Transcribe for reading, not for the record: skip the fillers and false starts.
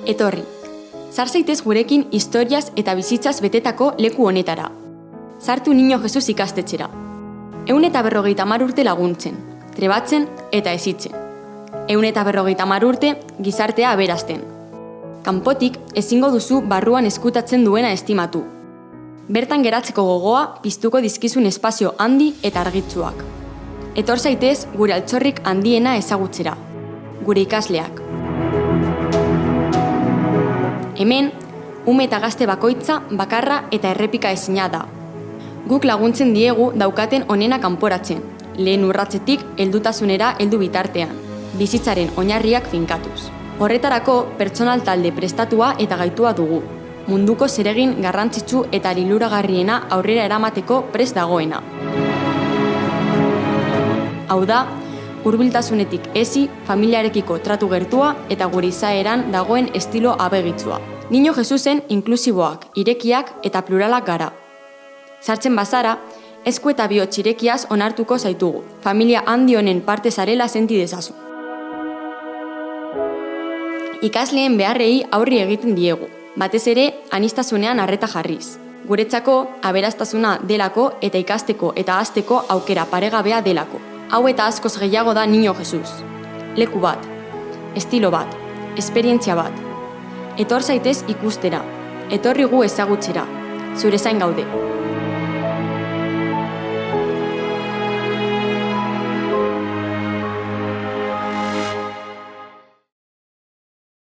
Etorri, sar zaitez gurekin historiaz eta bizitzaz betetako leku honetara. Sartu Niño Jesus ikastetxera. 150 urte laguntzen, trebatzen eta hezitzen. 150 urte gizartea aberazten. Kanpotik ezingo duzu barruan eskutatzen duena estimatu. Bertan geratzeko gogoa piztuko dizkizun espazio handi eta argitzuak. Etor zaitez gure altxorrik handiena ezagutzera, gure ikasleak. Hemen, ume eta gazte bakoitza bakarra eta errepika ezina da. Guk laguntzen diegu daukaten onena kanporatzen, lehen urratzetik heldutasunera heldu bitartean, bizitzaren oinarriak finkatuz. Horretarako pertsonal talde prestatua eta gaitua dugu, munduko zeregin garrantzitsu eta liluragarriena aurrera eramateko prest dagoena. Hau da, hurbiltasunetik hezi, familiarekiko tratu gertua eta gure izaeran dagoen estilo abegitsua. Niño Jesusen inklusiboak, irekiak eta pluralak gara. Sartzen bazara, esku eta bihotz irekiaz onartuko zaitugu, familia handi honen parte zarela senti dezazu. Ikasleen beharrei aurri egiten diegu, batez ere aniztasunean arreta jarriz. Guretzako aberastasuna delako eta ikasteko eta hasteko aukera paregabea delako. Hau eta askoz gehiago da Niño Jesus. Leku bat, estilo bat, esperientzia bat. Etor zaitez ikustera, etorri gu ezagutzera, zure zain gaude.